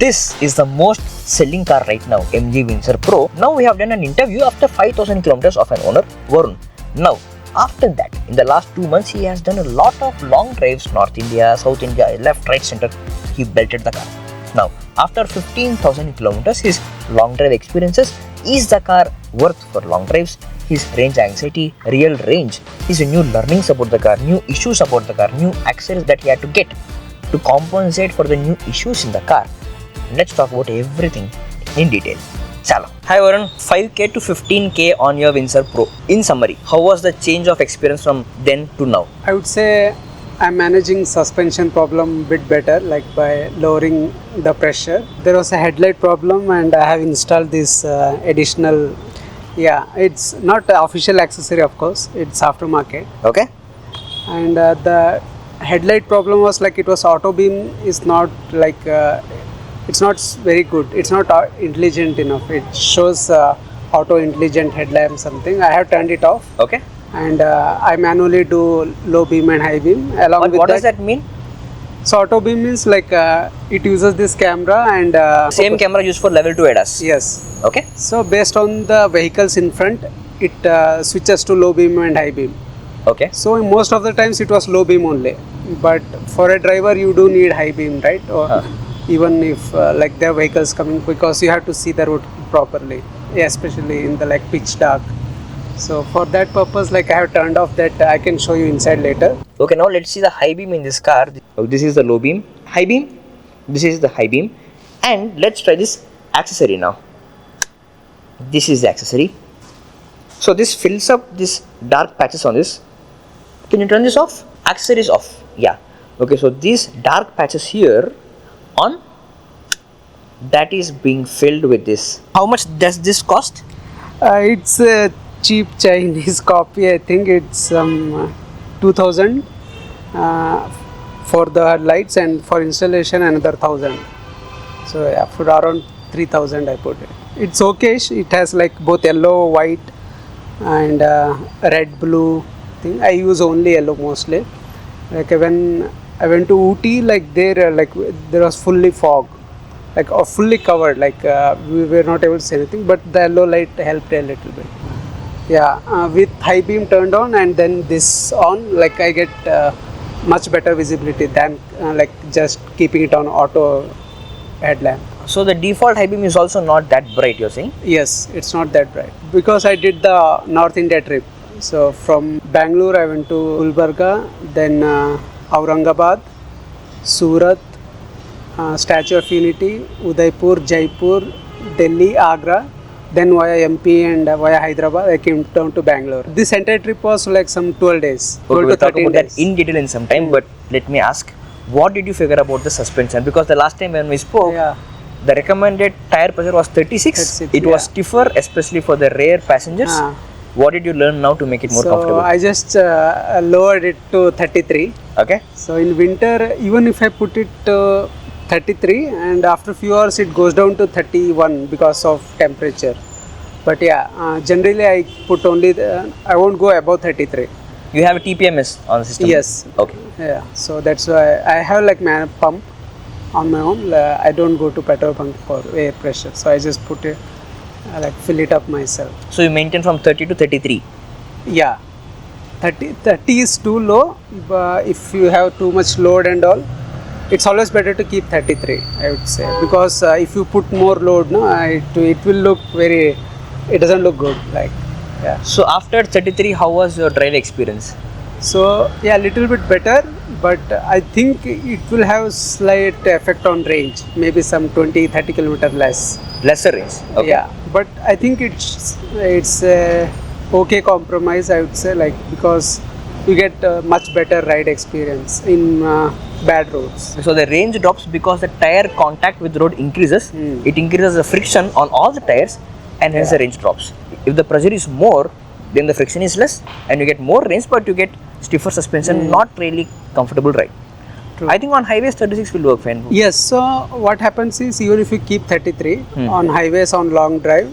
This is the most selling car right now, MG Windsor Pro. Now we have done an interview after 5,000 kilometers of an owner, Varun. Now, after that, in the last 2 months, he has done a lot of long drives, North India, South India, left, right, center. He belted the car. Now, after 15,000 kilometers, his long drive experiences, is the car worth for long drives? His range anxiety, real range, his new learnings about the car, new issues about the car, new accessories that he had to get to compensate for the new issues in the car. Let's talk about everything in detail. Chalo. Hi Varun, 5k to 15k on your Windsor Pro. In summary, how was the change of experience from then to now? I would say I'm managing suspension problem a bit better, like by lowering the pressure. There was a headlight problem and I have installed this additional, it's not an official accessory of course, it's aftermarket. Okay. And the headlight problem was like it was auto beam is not like, it's not very good, it's not intelligent enough. It shows auto intelligent headlamp something. I have turned it off. Okay. And I manually do low beam and high beam along with what does that mean? So auto beam means like it uses this camera and Same camera used for level 2 ADAS. Yes. Okay. So based on the vehicles in front, it switches to low beam and high beam. Okay. So most of the times it was low beam only, but for a driver you do need high beam, right? Or even if like there are vehicles coming, because you have to see the road properly, especially in the like pitch dark. So for that purpose, like I have turned off that. I can show you inside later. Okay, now let's see the high beam in this car. This is the low beam, high beam. This is the high beam, and let's try this accessory now. This is the accessory. So this fills up this dark patches on this. Can you turn this off? Accessory is off. Yeah. Okay, so these dark patches here on, that is being filled with this. How much does this cost? It's a cheap Chinese copy. I think it's 2,000 for the lights, and for installation another 1,000. So yeah, for around 3,000 I put it. It's okay. It has like both yellow, white, and red, blue thing. I use only yellow mostly. Like when I went to Ooty, like there was fully fog, like fully covered, like we were not able to see anything, but the yellow light helped a little bit. Yeah, with high beam turned on and then this on, like I get much better visibility than like just keeping it on auto headlamp. So the default high beam is also not that bright, you're saying? Yes, it's not that bright because I did the North India trip. So from Bangalore I went to Gulbarga, then Aurangabad, Surat, Statue of Unity, Udaipur, Jaipur, Delhi, Agra, then via MP and via Hyderabad I came down to Bangalore. This entire trip was like some 12 days. Okay, we'll talk about that in detail in some time, but let me ask, what did you figure about the suspension? Because the last time when we spoke, the recommended tire pressure was 36. It was stiffer, especially for the rare passengers. What did you learn now to make it more comfortable? I just lowered it to 33. Okay. So in winter, even if I put it 33 and after few hours it goes down to 31 because of temperature. But yeah, generally I put only, I won't go above 33. You have a TPMS on the system? Yes. Okay. Yeah, so that's why I have like my pump on my own. I don't go to petrol pump for air pressure. So I just put it, like fill it up myself. So you maintain from 30 to 33? Yeah. 30 is too low. But if you have too much load and all, it's always better to keep 33, I would say, because if you put more load, no, it will look very, it doesn't look good, like, yeah. So after 33, how was your drive experience? So yeah, little bit better, but I think it will have slight effect on range, maybe some 20-30 kilometer less. Lesser range? Okay. Yeah, but I think it's a okay compromise, I would say, like, because you get much better ride experience in bad roads. So the range drops because the tire contact with the road increases. It increases the friction on all the tires and hence the range drops. If the pressure is more, then the friction is less and you get more range, but you get stiffer suspension, not really comfortable ride. True. I think on highways 36 will work fine. Yes, so what happens is even if you keep 33 on highways on long drive,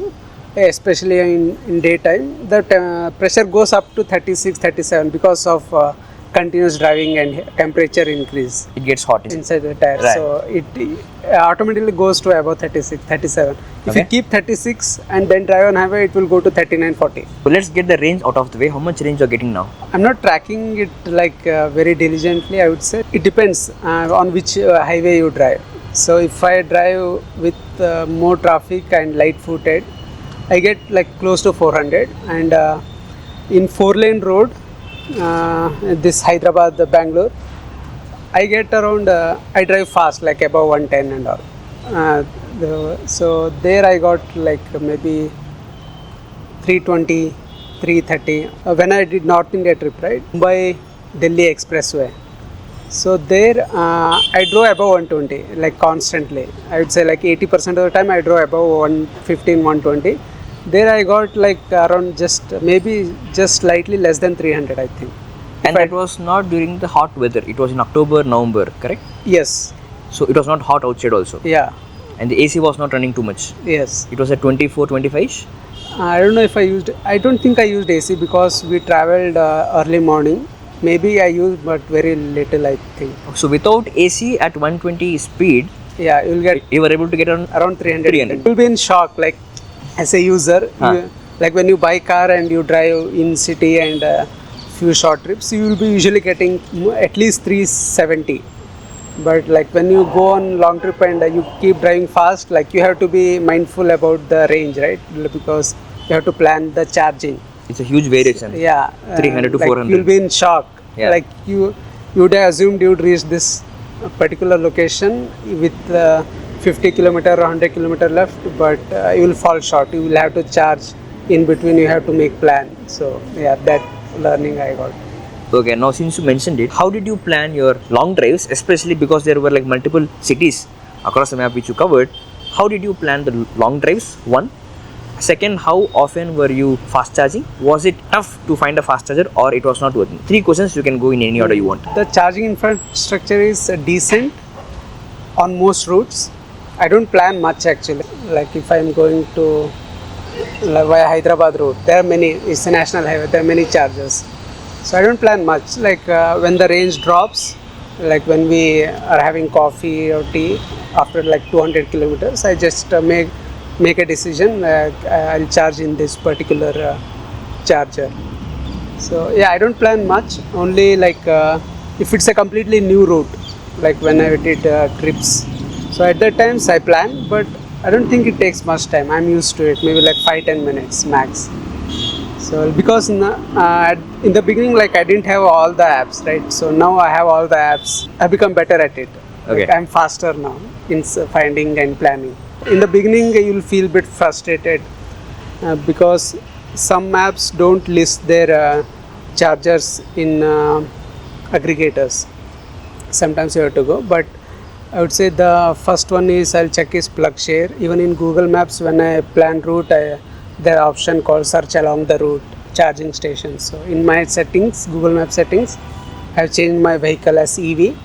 especially in daytime, the pressure goes up to 36, 37 because of continuous driving and temperature increase It gets hot. inside the tire. Right. So it automatically goes to about 36, 37. If Okay. you keep 36 and then drive on highway, it will go to 39, 40. So let's get the range out of the way. How much range you're getting now? I'm not tracking it like very diligently, I would say. It depends on which highway you drive. So if I drive with more traffic and light footed, I get like close to 400. And in 4-lane road, this Hyderabad, Bangalore, I get around, I drive fast, like above 110 and all. So there I got like maybe 320, 330. When I did North India trip, right? Mumbai, Delhi Expressway. So there I drove above 120, like constantly. I would say like 80% of the time I drove above 115, 120. There I got like around just slightly less than 300, I think. And that was not during the hot weather. It was in October, November, correct? Yes. So it was not hot outside also. Yeah. And the AC was not running too much. Yes. It was at 24, 25. I don't know if I don't think I used AC because we traveled early morning. Maybe I used, but very little, I think. So without AC at 120 speed, Yeah, you'll get you were able to get around 300. 300. You'll be in shock, like as a user. Like when you buy car and you drive in city and few short trips, you will be usually getting at least 370. But like when you go on long trip and you keep driving fast, like you have to be mindful about the range, right? Because you have to plan the charging. it's a huge variation. Yeah, 300 to like 400. You'll be in shock. Yeah. Like you would have assumed you would reach this particular location with 50 kilometer or 100 kilometer left, but you will fall short. You will have to charge in between. You have to make plan. So yeah, that learning I got. Okay, now since you mentioned it, how did you plan your long drives, especially because there were like multiple cities across the map which you covered? How did you plan the long drives? One. Second, how often were you fast charging? Was it tough to find a fast charger or it was not working? 3 questions, you can go in any order you want. The charging infrastructure is decent on most routes. I don't plan much actually. Like if I'm going to via Hyderabad route, there are many. It's a national highway. There are many chargers. So I don't plan much. Like when the range drops, like when we are having coffee or tea after like 200 kilometers, I just make a decision. I'll charge in this particular charger. So yeah, I don't plan much. Only like if it's a completely new route, like when I did trips. So at that times I plan, but I don't think it takes much time. I'm used to it. Maybe like 5-10 minutes max. So because in the beginning, like I didn't have all the apps, right? So now I have all the apps. I become better at it. Okay. Like I'm faster now in finding and planning. In the beginning, you'll feel a bit frustrated because some apps don't list their chargers in aggregators. Sometimes you have to go, but I would say the first one is I'll check is plug share. Even in Google Maps, when I plan route, there are option called search along the route charging stations. So in my settings, Google Map settings, I've changed my vehicle as EV.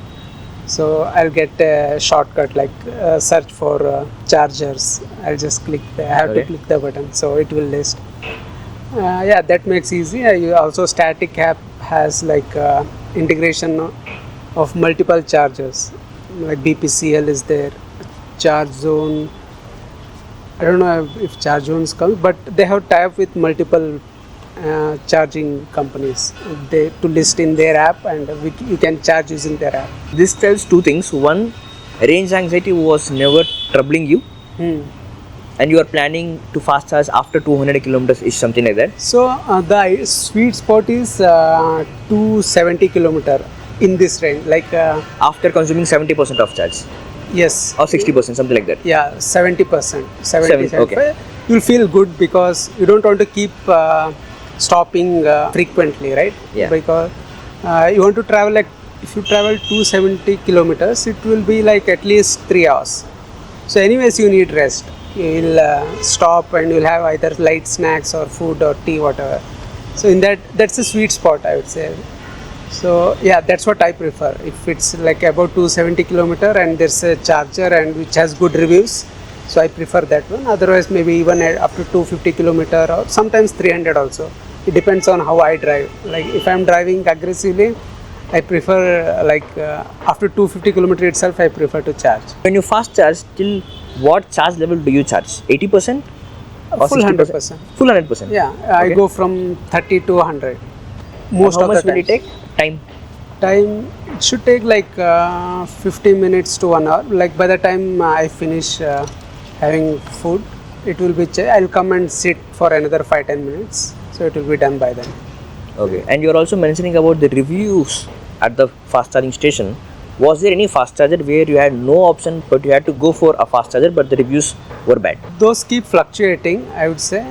So I'll get a shortcut like search for chargers. I'll just click there. I have to click the button, so it will list. Yeah, that makes easy. Also static app has like integration of multiple chargers. Like BPCL is there, Charge Zone. I don't know if Charge Zones come, but they have tie-up with multiple charging companies to list in their app, and you can charge using their app. This tells 2 things. One, range anxiety was never troubling you, and you are planning to fast charge after 200 kilometers is something like that. So the sweet spot is 270 kilometer in this range, like After consuming 70% of charge yes, or 60%, something like that. yeah, 70%, 70, okay. You'll feel good because you don't want to keep stopping frequently, right? Yeah. Because you want to travel like, if you travel 270 kilometers, it will be like at least 3 hours. So anyways, you need rest. You'll stop and you'll have either light snacks or food or tea, whatever. So in that's a sweet spot, I would say. So yeah, that's what I prefer. If it's like about 270 kilometer and there's a charger and which has good reviews, so I prefer that one. Otherwise, maybe even up to 250 kilometer or sometimes 300 also. It depends on how I drive. Like if I'm driving aggressively, I prefer after 250 kilometer itself, I prefer to charge. When you fast charge, till what charge level do you charge? 80% or Full 60%? 100%. Full 100%. Yeah, I Okay. go from 30 to 100. Most And how of much the will it times. take? Time. Time, it should take 15 minutes to 1 hour. Like by the time I finish having food, it will be I'll come and sit for another 5-10 minutes, so it will be done by then. Okay. And you're also mentioning about the reviews at the fast charging station. Was there any fast charger where you had no option but you had to go for a fast charger but the reviews were bad? Those keep fluctuating, I would say.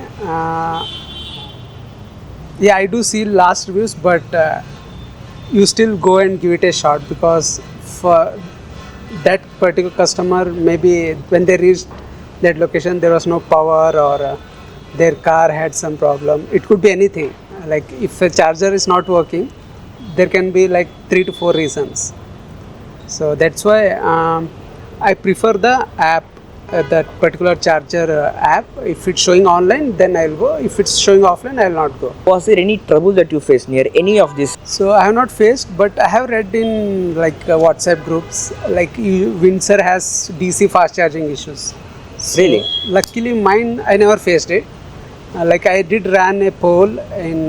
Yeah, I do see last reviews, but you still go and give it a shot, because for that particular customer, maybe when they reached that location there was no power, or their car had some problem. It could be anything. Like if a charger is not working, there can be 3 to 4 reasons. So that's why I prefer the app, that particular charger app. If it's showing online, then I'll go. If it's showing offline, I'll not go. Was there any trouble that you faced near any of this? So I have not faced, but I have read in WhatsApp groups, Windsor has DC fast charging issues. So, Really? luckily mine, I never faced it. I did ran a poll in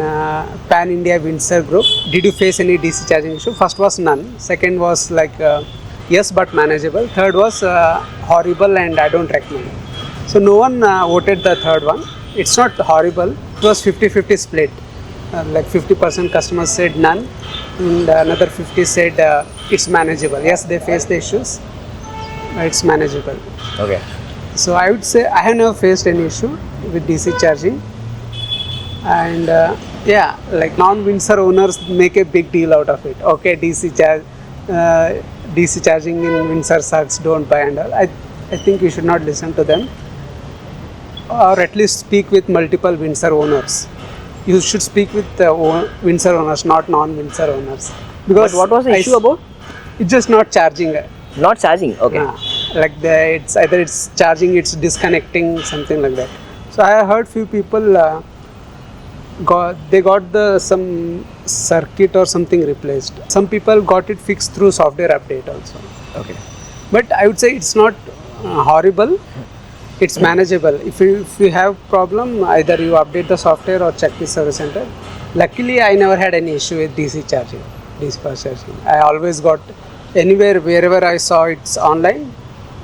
Pan India Windsor group. Did you face any DC charging issue? First was none. Second was yes but manageable. Third was horrible and I don't recommend. So no one voted the third one. It's not horrible. It was 50-50 split. 50% customers said none, and another 50 said it's manageable. Yes, they face the issues. It's manageable. Okay. So I would say I have never faced any issue with DC charging, and non-Windsor owners make a big deal out of it. Okay, DC charging in Windsor sucks, don't buy and all. I think we should not listen to them, or at least speak with multiple Windsor owners. You should speak with Windsor owners, not non-Windsor owners. Because But what was the issue about? It's just not charging. Not charging. Okay. It's either it's charging, it's disconnecting, something like that. So I heard few people got some circuit or something replaced. Some people got it fixed through software update also. Okay. But I would say it's not horrible. It's manageable. If you have problem, either you update the software or check the service center. Luckily, I never had any issue with DC charging, DC fast charging. I always got wherever I saw it's online,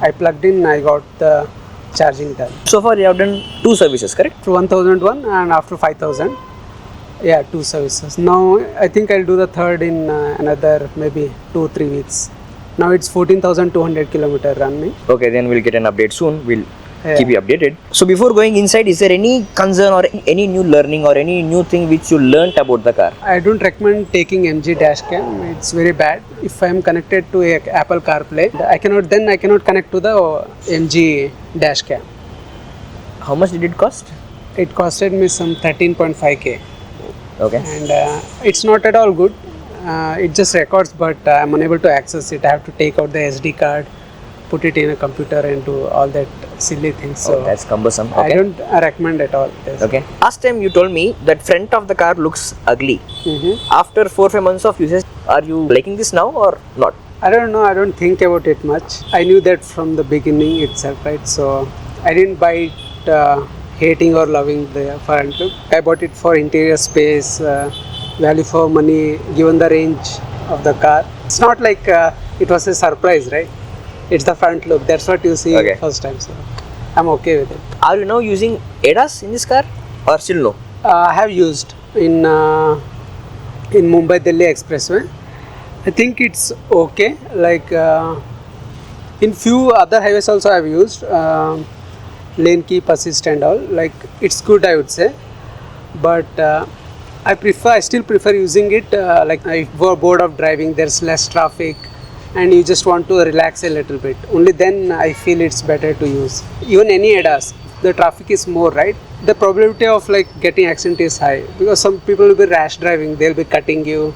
I plugged in, I got the charging done. So far you have done 2 services, correct? After 1001 and after 5000. Yeah, 2 services. Now I think I'll do the third in another maybe 2-3 weeks. Now it's 14,200 kilometer running. Okay, then we'll get an update soon. We'll keep you updated. So before going inside, is there any concern or any new learning or any new thing which you learnt about the car? I don't recommend taking MG Dashcam. It's very bad. If I am connected to a Apple CarPlay, I cannot connect to the MG Dashcam. How much did it cost? It costed me some 13.5k, Okay. and it's not at all good. It just records, but I'm unable to access it. I have to take out the SD card, put it in a computer, and do all that silly things. So That's cumbersome. I Okay. don't recommend at all this. Okay. Last time you told me that front of the car looks ugly. Mm-hmm. After 4-5 months of usage, are you liking this now or not? I don't know. I don't think about it much. I knew that from the beginning itself, right? So I didn't buy it hating or loving the front look. I bought it for interior space, value for money, given the range of the car. It's not like it was a surprise, right? It's the front look. That's what you see first time. So I'm okay with it. Are you now using ADAS in this car or still no? I have used in Mumbai Delhi Expressway. I think it's okay. In few other highways also I've used lane keep assist and all. It's good, I would say, but I still prefer using it if you're bored of driving, there's less traffic, and you just want to relax a little bit. Only then I feel it's better to use. Even any ADAS, the traffic is more, right? The probability of getting accident is high, because some people will be rash driving. They'll be cutting you.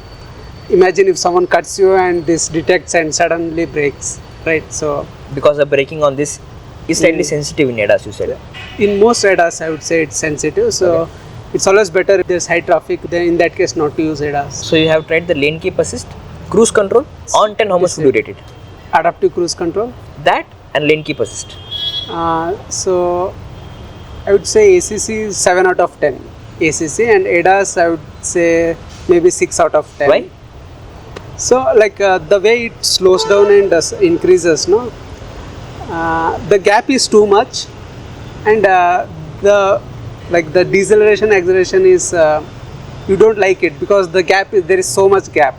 Imagine if someone cuts you and this detects and suddenly brakes, right? So Because the braking on this is slightly sensitive in ADAS, you said. in most ADAS, I would say it's sensitive. So it's always better if there's high traffic, then in that case not to use ADAS. So you have tried the lane keep assist? Cruise control on 10, how much would you rate it? Adaptive cruise control. That and lane keep assist. So I would say ACC is 7 out of 10. ACC and ADAS I would say maybe 6 out of 10. Why? So like the way it slows down and increases, no, the gap is too much, and the deceleration acceleration is you don't like it because the gap is, there is so much gap.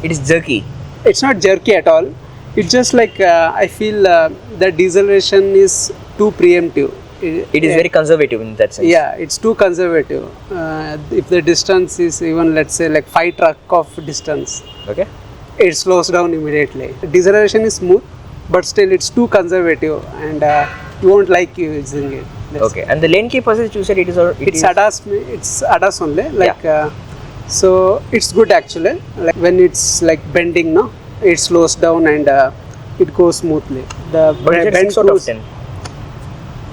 It is jerky. It's not jerky at all. It's just like I feel the deceleration is too preemptive. It is very conservative in that sense. Yeah, it's too conservative. If the distance is even, let's say, like 5 truck of distance, Okay. it slows down immediately. Deceleration is smooth, but still it's too conservative, and you won't like using it. Okay. And the lane keep assist, you said it is. It's ADAS. It's ADAS only. Like so, it's good actually. Like when it's like bending, no, it slows down and it goes smoothly. The But is it 6 out of 10?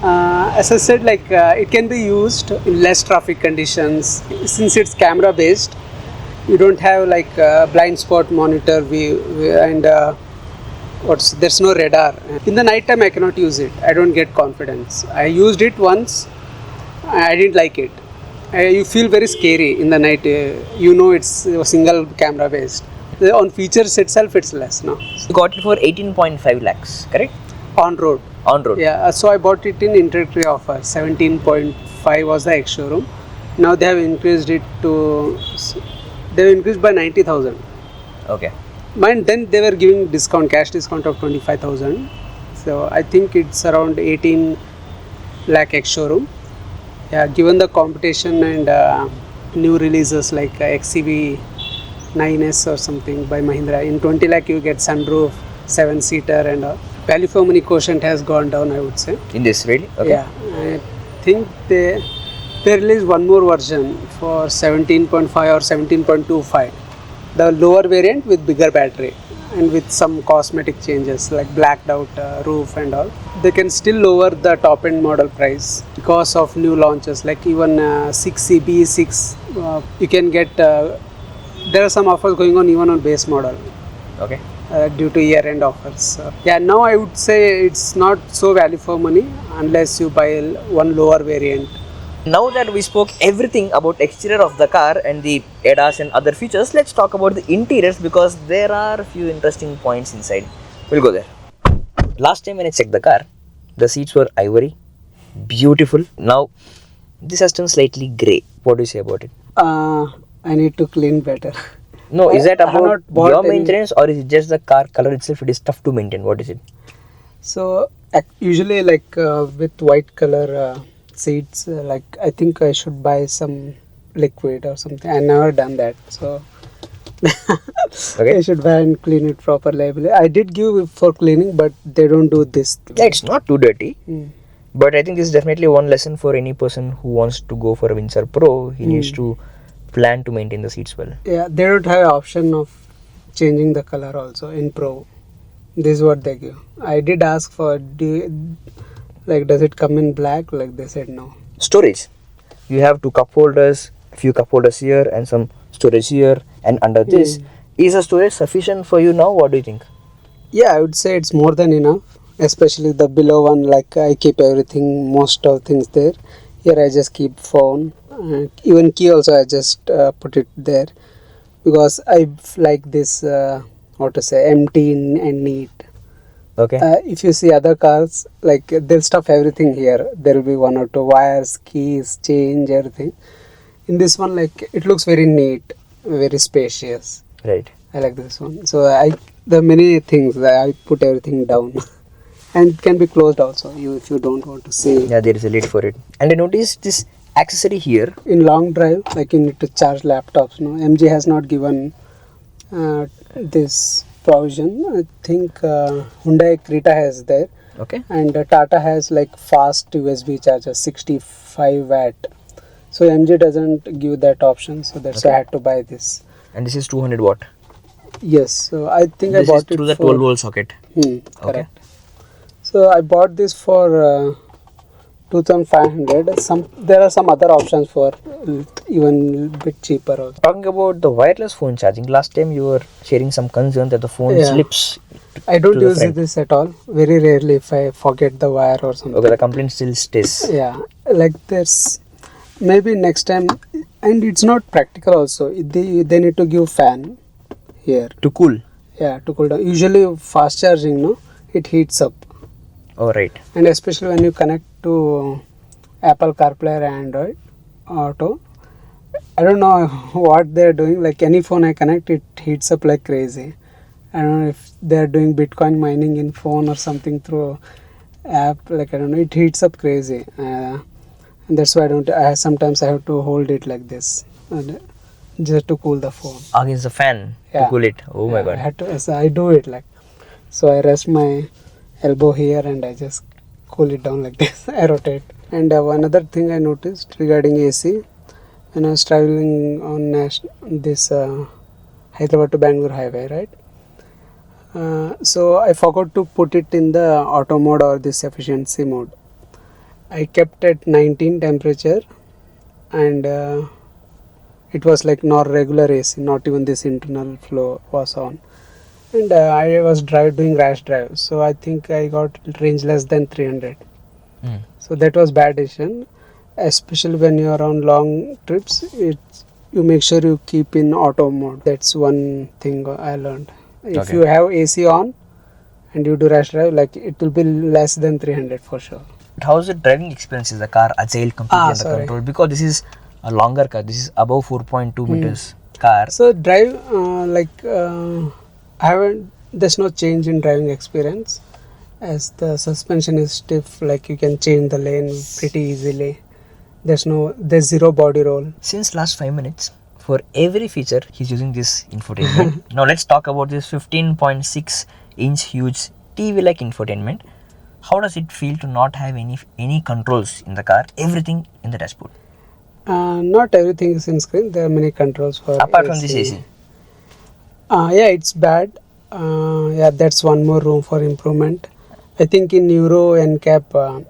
As I said, like it can be used in less traffic conditions. Since it's camera based, you don't have like blind spot monitor view and there's no radar. In the night time I cannot use it. I don't get confidence. I used it once. I didn't like it. You feel very scary in the night. You know it's a single camera based. On features itself it's less, no. You got it for 18.5 lakhs, correct? On road. On road. Yeah, so I bought it in introductory offer. 17.5 was the ex-showroom. Now they have increased it to, they have increased by 90,000. Okay. Mind then they were giving discount, cash discount of 25,000. So I think it's around 18 lakh ex-showroom. Yeah, given the competition and new releases like XCV 9S or something by Mahindra, in 20 lakh you get sunroof, 7-seater and all. Value for money quotient has gone down, I would say. In this, really? Okay. Yeah, I think they released one more version for 17.5 or 17.25. The lower variant with bigger battery and with some cosmetic changes like blacked out roof and all. They can still lower the top end model price because of new launches like even 6CB 6. You can get, there are some offers going on even on base model. Okay. Due to year-end offers. Yeah, now I would say it's not so value for money unless you buy one lower variant. Now that we spoke everything about exterior of the car and the ADAS and other features, let's talk about the interiors because there are a few interesting points inside. We'll go there. Last time when I checked the car, the seats were ivory, beautiful. Now this has turned slightly grey. What do you say about it? I need to clean better. No, is that about your maintenance or is it just the car color itself? It is tough to maintain. What is it? So usually like with white color seats, like I think I should buy some liquid or something. I never done that, so Okay. I should buy and clean it properly. I did give for cleaning, but they don't do this. Yeah, it's not too dirty. But I think this is definitely one lesson for any person who wants to go for a Windsor Pro. He needs to plan to maintain the seats well. Yeah, they don't have an option of changing the color also in Pro. This is what they give. I did ask for, does it come in black? Like they said no. Storage. You have two cup holders, a few cup holders here and some storage here and under this. Is the storage sufficient for you now? What do you think? Yeah, I would say it's more than enough. Especially the below one, like I keep everything, most of things there. Here I just keep phone. Even key also I just put it there because I like this empty and neat. Okay. If you see other cars, like they'll stuff everything here. There will be one or two wires, keys, change, everything. In this one, like it looks very neat, very spacious. Right. I like this one. So the many things I put everything down. And it can be closed also if you don't want to see. Yeah, there is a lid for it. And I noticed this accessory here. In long drive, like you need to charge laptops. No, MG has not given this provision. I think Hyundai Creta has there. Okay. And Tata has like fast USB charger, 65 watt. So MG doesn't give that option. So that's why I had to buy this. And this is 200 watt. Yes. So I think This I bought is through the 12 volt socket. Correct. Okay. So I bought this for 2,500. There are some other options for even a bit cheaper also. Talking about the wireless phone charging, last time you were sharing some concern that the phone Yeah. slips. I don't to the use front. this at all. Very rarely if I forget the wire or something. Okay, the complaint still stays. Yeah, like there's maybe next time, and it's not practical also. They need to give fan here. To cool. Yeah, to cool down. Usually fast charging, no, it heats up, Oh, right. and especially when you connect to Apple CarPlay or Android Auto. I don't know what they're doing. Like any phone I connect, it heats up like crazy. I don't know if they're doing Bitcoin mining in phone or something through app. Like I don't know, it heats up crazy, and that's why I don't. Sometimes I have to hold it like this, just to cool the phone. Against the fan to Yeah. cool it. Oh my I god. had to. So I do it like. So I rest my elbow here and I just cool it down like this. I rotate. And another thing I noticed regarding AC, when I was traveling on this Hyderabad to Bangalore highway, right? So I forgot to put it in the auto mode or this efficiency mode. I kept at 19 temperature, and it was like not regular AC, not even this internal flow was on. And I was doing rash drive, so I think I got range less than 300. Mm. So that was bad decision, especially when you are on long trips. You make sure you keep in auto mode. That's one thing I learned. If Okay. you have AC on and you do rash drive, like it will be less than 300 for sure. How's the driving experience? Is the car agile completely under sorry. control? Because this is a longer car. This is above 4.2 meters car. So drive I haven't. There's no change in driving experience, as the suspension is stiff. Like you can change the lane pretty easily. There's zero body roll. Since last 5 minutes, for every feature, he's using this infotainment. Now let's talk about this 15.6 inch huge TV-like infotainment. How does it feel to not have any controls in the car? Everything in the dashboard. Not everything is in screen. There are many controls for. Apart from this AC. Yeah, it's bad. Yeah, that's one more room for improvement. I think in Euro NCAP,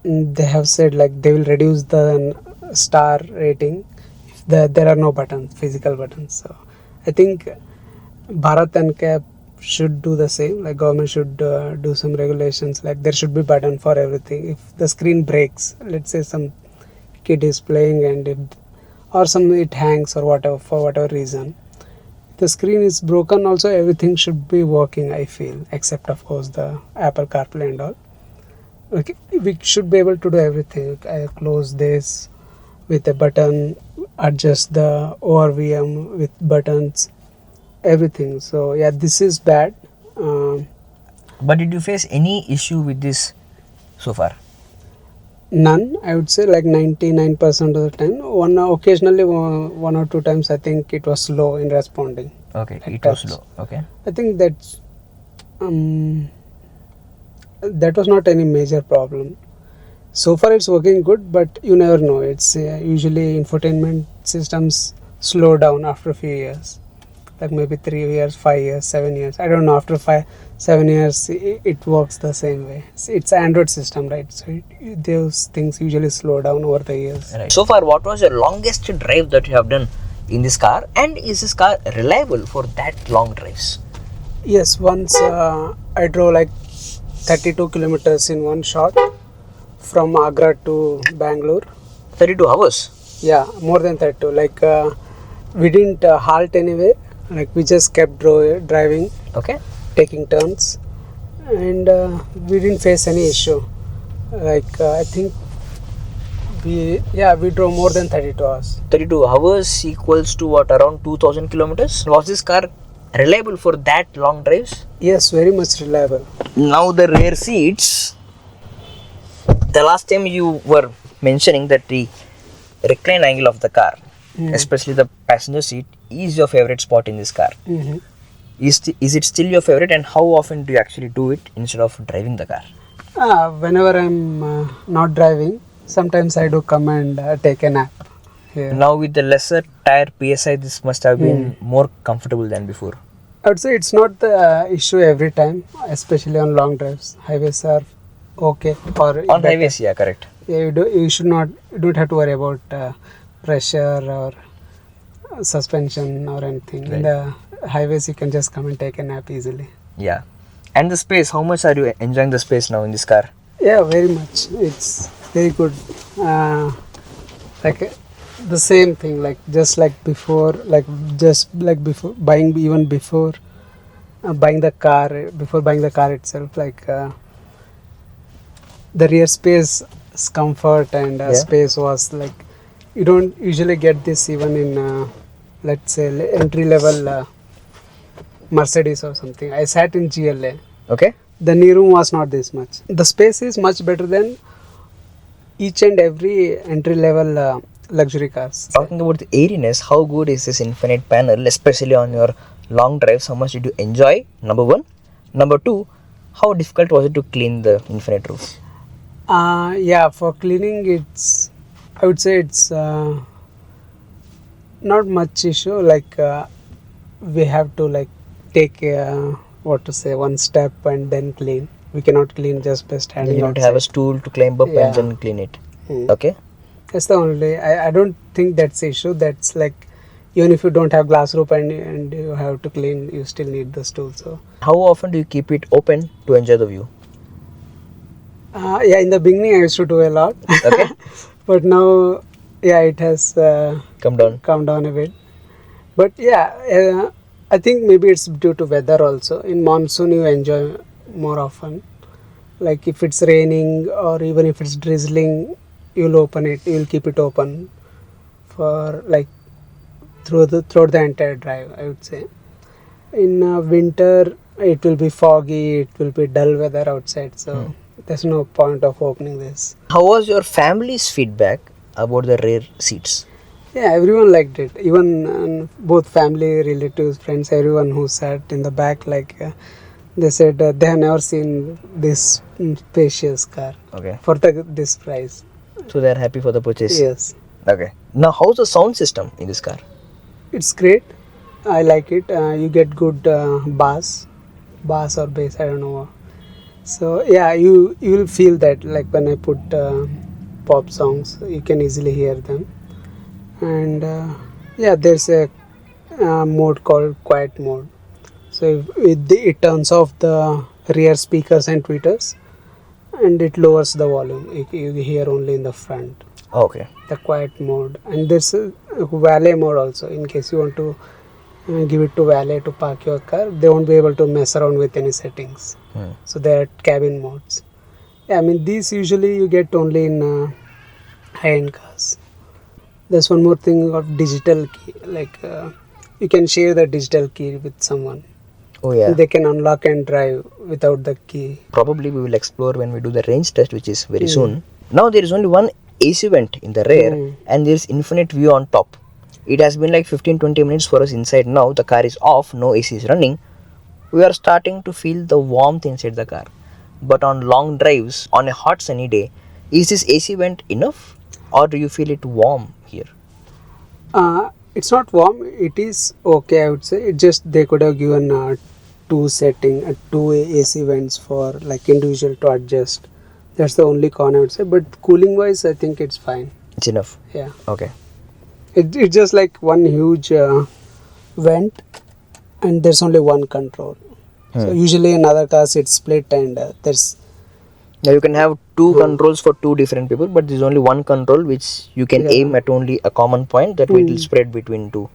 they have said like they will reduce the star rating if there are no buttons, physical buttons. So I think Bharat NCAP should do the same. Like government should do some regulations. Like there should be button for everything. If the screen breaks, let's say some kid is playing and it hangs or whatever, for whatever reason, the screen is broken, also everything should be working, I feel, except of course the Apple CarPlay and all. Okay, we should be able to do everything. I close this with a button, adjust the ORVM with buttons, everything. So yeah, this is bad. But did you face any issue with this so far? None, I would say, like 99% of the time. Occasionally one or two times I think it was slow in responding. Okay, Like it was touch. slow. Okay. I think that's that was not any major problem. So far it's working good, but you never know. It's usually infotainment systems slow down after a few years, like maybe 3 years, 5 years, 7 years. I don't know, after 5-7 years it works the same way. It's Android system, right? So those things usually slow down over the years. Right. So far, what was your longest drive that you have done in this car, and is this car reliable for that long drives? Yes, once I drove like 32 kilometers in one shot from Agra to Bangalore. 32 hours. Yeah, more than 32. Like we didn't halt anyway. Like we just kept driving, Okay. taking turns, and we didn't face any issue. Like I think we drove more than 32 hours. 32 hours equals to what, around 2000 kilometers? Was this car reliable for that long drives? Yes, very much reliable. Now the rear seats. The last time you were mentioning that the recline angle of the car, especially the passenger seat, is your favorite spot in this car. Mm-hmm. Is it still your favorite, and how often do you actually do it instead of driving the car? Whenever I'm not driving, sometimes I do come and take a nap here. Now with the lesser tire PSI, this must have been more comfortable than before. I would say it's not the issue every time, especially on long drives. Highways are okay. Or On highways, yeah, correct. Yeah, you don't have to worry about pressure or suspension or anything. In the highways, you can just come and take a nap easily. Yeah. And the space, how much are you enjoying the space now in this car? Yeah, very much. It's very good. Like the same thing, like just like before, buying, even before buying the car, before buying the car itself, like the rear space, comfort and space was like, you don't usually get this even in let's say entry level Mercedes or something. I sat in GLA. Okay. The knee room was not this much. The space is much better than each and every entry level luxury cars. Talking about the airiness, how good is this infinite panel, especially on your long drives? How much did you enjoy? Number one. Number two, how difficult was it to clean the infinite roof? Yeah, for cleaning, I would say it's not much issue. Like we have to like take one step and then clean. We cannot clean just by standing. You don't have a stool to climb up and then clean it. Okay. That's the only. I don't think that's the issue. That's like, even if you don't have glass roof and you have to clean, you still need the stool. So how often do you keep it open to enjoy the view? Yeah, in the beginning I used to do a lot. Okay. But now, yeah, it has come down a bit. But yeah, I think maybe it's due to weather also. In monsoon, you enjoy more often. Like if it's raining or even if it's drizzling, you'll keep it open for like throughout the entire drive, I would say. In winter, it will be foggy, it will be dull weather outside, so there's no point of opening this. How was your family's feedback about the rear seats? Yeah, everyone liked it. Even both family, relatives, friends, everyone who sat in the back, like they said they have never seen this spacious car. Okay. For this price. So they are happy for the purchase. Yes. Okay. Now, how's the sound system in this car? It's great. I like it. You get good bass or bass. I don't know. So yeah, you will feel that, like when I put pop songs, you can easily hear them. And yeah, there's a mode called quiet mode. So it turns off the rear speakers and tweeters, and it lowers the volume. You hear only in the front. Okay. The quiet mode, and there's a valet mode also. In case you want to give it to valet to park your car, they won't be able to mess around with any settings. So there are cabin modes. Yeah, I mean these usually you get only in high-end cars. There's one more thing of digital key, like you can share the digital key with someone. Oh yeah. They can unlock and drive without the key. Probably we will explore when we do the range test, which is very soon. Now there is only one AC vent in the rear and there is infinite view on top. It has been like 15-20 minutes for us inside now. The car is off, no AC is running. We are starting to feel the warmth inside the car. But on long drives, on a hot sunny day, is this AC vent enough or do you feel it warm here? It's not warm. It is okay, I would say. It just they could have given two AC vents for like individual to adjust. That's the only con I would say. But cooling wise, I think it's fine. It's enough. Yeah. Okay. It's just like one huge vent, and there's only one control. So usually in other cars it's split, and there's. Now you can have two controls for two different people, but there's only one control which you can aim at only a common point that will spread between two.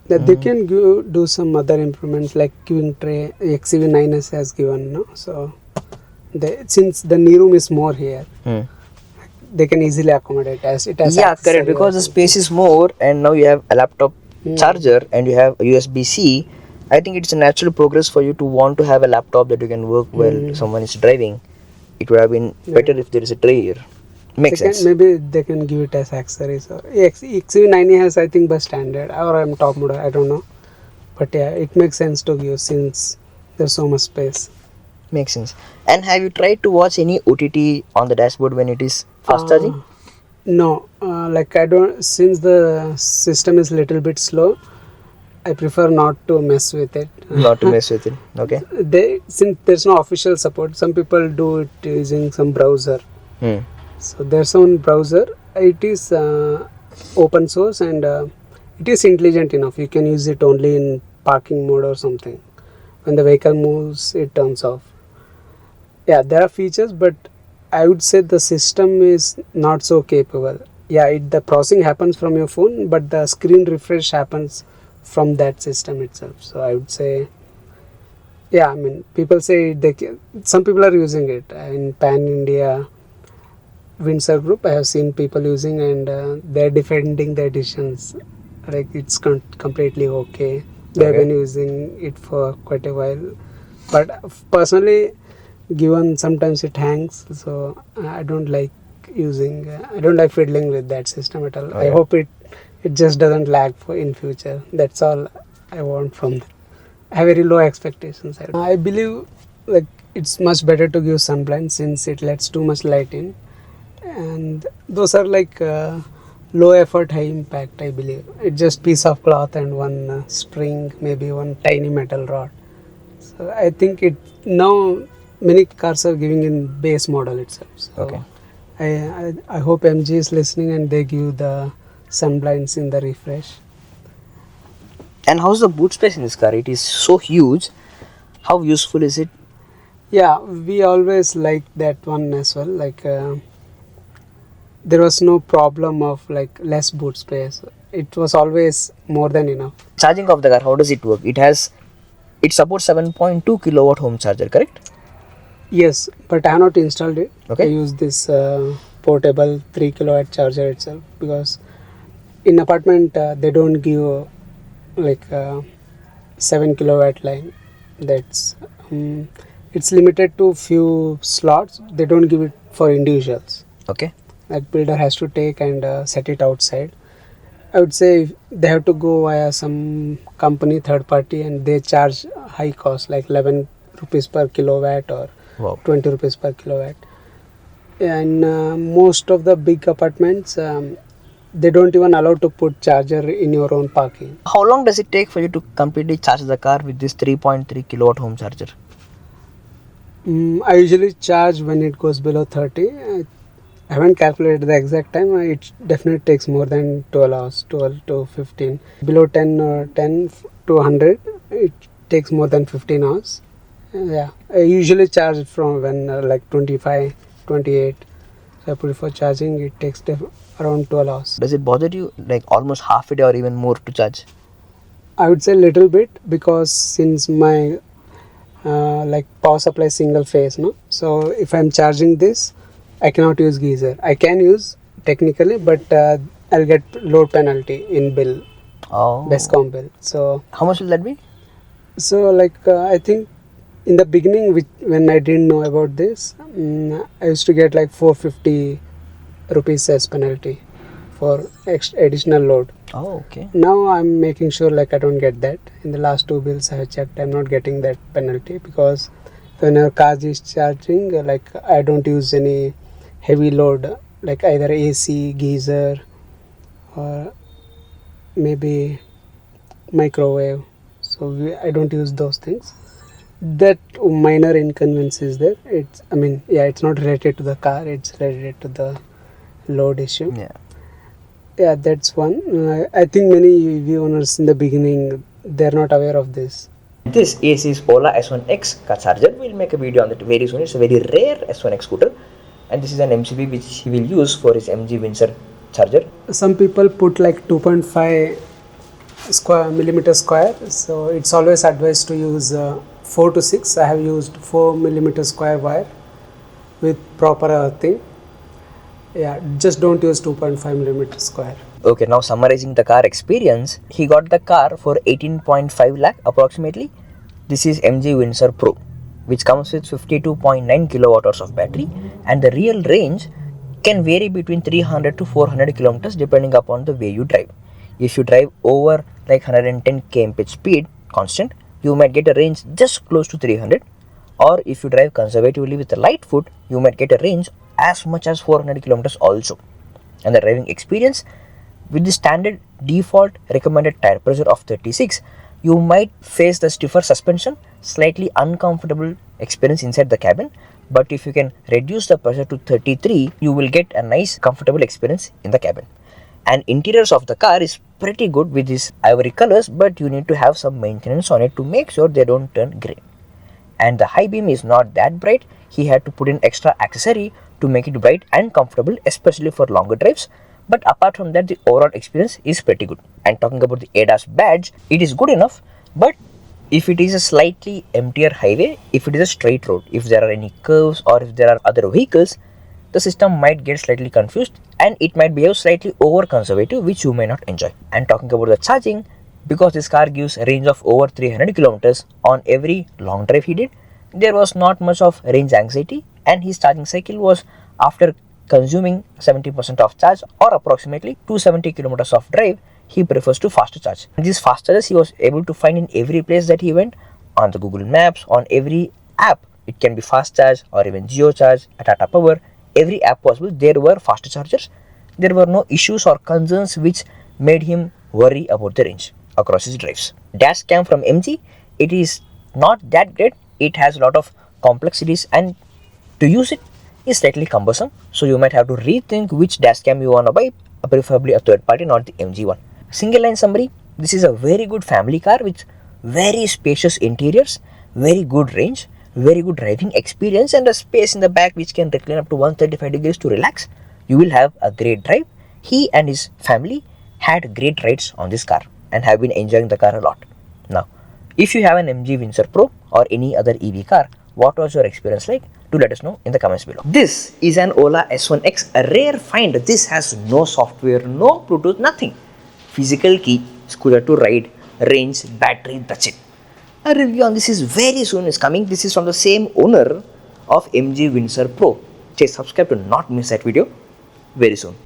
That they can do some other improvements like queuing tray. XCV9S has given, no? So since the knee room is more here, they can easily accommodate as it has. Yeah, correct. Because the space is more, and now you have a laptop charger and you have a USB-C. I think it's a natural progress for you to want to have a laptop that you can work while someone is driving. It would have been better if there is a tray here. Makes sense. Maybe they can give it as accessories. Or XCV9 has, I think, by standard or I'm top model. I don't know, but yeah, it makes sense to give since there's so much space. Makes sense. And have you tried to watch any OTT on the dashboard when it is fast charging? No, like I don't. Since the system is little bit slow, I prefer not to mess with it. Not to mess with it. Okay. Since there's no official support, some people do it using some browser. So there's one browser. It is open source and it is intelligent enough. You can use it only in parking mode or something. When the vehicle moves, it turns off. Yeah, there are features, but I would say the system is not so capable. Yeah, the processing happens from your phone, but the screen refresh happens from that system itself. So I would say, yeah, I mean, people say some people are using it in Pan India Windsor group. I have seen people using, and they're defending their decisions. Like it's completely okay. They've been using it for quite a while, but personally, given sometimes it hangs, so I don't like using. I don't like fiddling with that system at all. I hope it just doesn't lag for in future. That's all I want from that. I have very low expectations. I believe like it's much better to give sunblind since it lets too much light in, and those are like low effort, high impact. I believe it's just piece of cloth and one spring, maybe one tiny metal rod. So I think it now many cars are giving in base model itself. So I hope MG is listening and they give the sunblinds in the refresh. And how's the boot space in this car? It is so huge. How useful is it? Yeah, we always like that one as well. Like there was no problem of like less boot space. It was always more than enough. Charging of the car, how does it work? It supports 7.2 kilowatt home charger, correct? Yes, but I have not installed it. Okay. I use this portable 3 kilowatt charger itself because in apartment they don't give like 7 kilowatt line. That's it's limited to few slots. They don't give it for individuals. Okay. Like builder has to take and set it outside. I would say they have to go via some company, third party, and they charge high cost like 11 rupees per kilowatt or 20 rupees per kilowatt. And most of the big apartments, they don't even allow to put charger in your own parking. How long does it take for you to completely charge the car with this 3.3 kilowatt home charger? I usually charge when it goes below 30. I haven't calculated the exact time. It definitely takes more than 12 hours, 12 to 15. Below 10 or 10 to 100, it takes more than 15 hours. Yeah, I usually charge from when like 25, 28. So I put it for charging. It takes around 12 hours. Does it bother you like almost half a day or even more to charge? I would say a little bit because since my like power supply single phase, no. So if I'm charging this, I cannot use geyser. I can use technically, but I'll get load penalty in bill. Oh. Bestcom bill. So how much will that be? So like I think in the beginning, when I didn't know about this, I used to get like 450 rupees as penalty for additional load. Oh, okay. Now I'm making sure like I don't get that. In the last two bills I have checked, I'm not getting that penalty because when our car is charging, like I don't use any heavy load like either AC, geyser, or maybe microwave. So I don't use those things. That minor inconvenience is there. It's not related to the car. It's related to the load issue. Yeah, that's one. I think many EV owners in the beginning, they're not aware of this. This is Ola S1X car charger. We'll make a video on that very soon. It's a very rare S1X scooter, and this is an MCB which he will use for his MG Windsor charger. Some people put like 2.5 millimeter square, so it's always advised to use 4 to 6. I have used 4 millimeter square wire with proper earthing. Yeah, just don't use 2.5 millimeter square. Okay, now summarizing the car experience, he got the car for 18.5 lakh approximately. This is MG Windsor Pro, which comes with 52.9 kilowatt hours of battery, and the real range can vary between 300 to 400 kilometers depending upon the way you drive. If you drive over like 110 km/h speed constant, you might get a range just close to 300, or if you drive conservatively with a light foot, you might get a range as much as 400 kilometers also. And the driving experience, with the standard default recommended tire pressure of 36, you might face the stiffer suspension, slightly uncomfortable experience inside the cabin, but if you can reduce the pressure to 33, you will get a nice comfortable experience in the cabin. And interiors of the car is pretty good with these ivory colors, but you need to have some maintenance on it to make sure they don't turn grey. And the high beam is not that bright. He had to put in extra accessory to make it bright and comfortable, especially for longer drives. But apart from that, the overall experience is pretty good. And talking about the ADAS badge, it is good enough, but if it is a slightly emptier highway, if it is a straight road, if there are any curves or if there are other vehicles, the system might get slightly confused and it might behave slightly over conservative, which you may not enjoy. And talking about the charging, because this car gives a range of over 300 kilometers on every long drive he did, there was not much of range anxiety, and his charging cycle was after consuming 70% of charge or approximately 270 kilometers of drive, he prefers to fast charge. And these fast charges he was able to find in every place that he went, on the Google Maps, on every app. It can be fast charge or even Geo charge, Tata Power, every app possible. There were fast chargers. There were no issues or concerns which made him worry about the range across his drives. Dashcam from MG, it is not that great. It has a lot of complexities and to use it is slightly cumbersome. So you might have to rethink which dashcam you want to buy, preferably a third party, not the MG one. Single line summary, this is a very good family car with very spacious interiors, very good range, very good driving experience, and a space in the back which can recline up to 135 degrees to relax. You will have a great drive. He and his family had great rides on this car and have been enjoying the car a lot. Now, if you have an MG Windsor Pro or any other EV car, what was your experience like? Do let us know in the comments below. This is an Ola S1X, a rare find. This has no software, no Bluetooth, nothing. Physical key, scooter to ride, range, battery, that's it. A review on this is very soon is coming. This is from the same owner of MG Windsor Pro. Just subscribe to not miss that video very soon.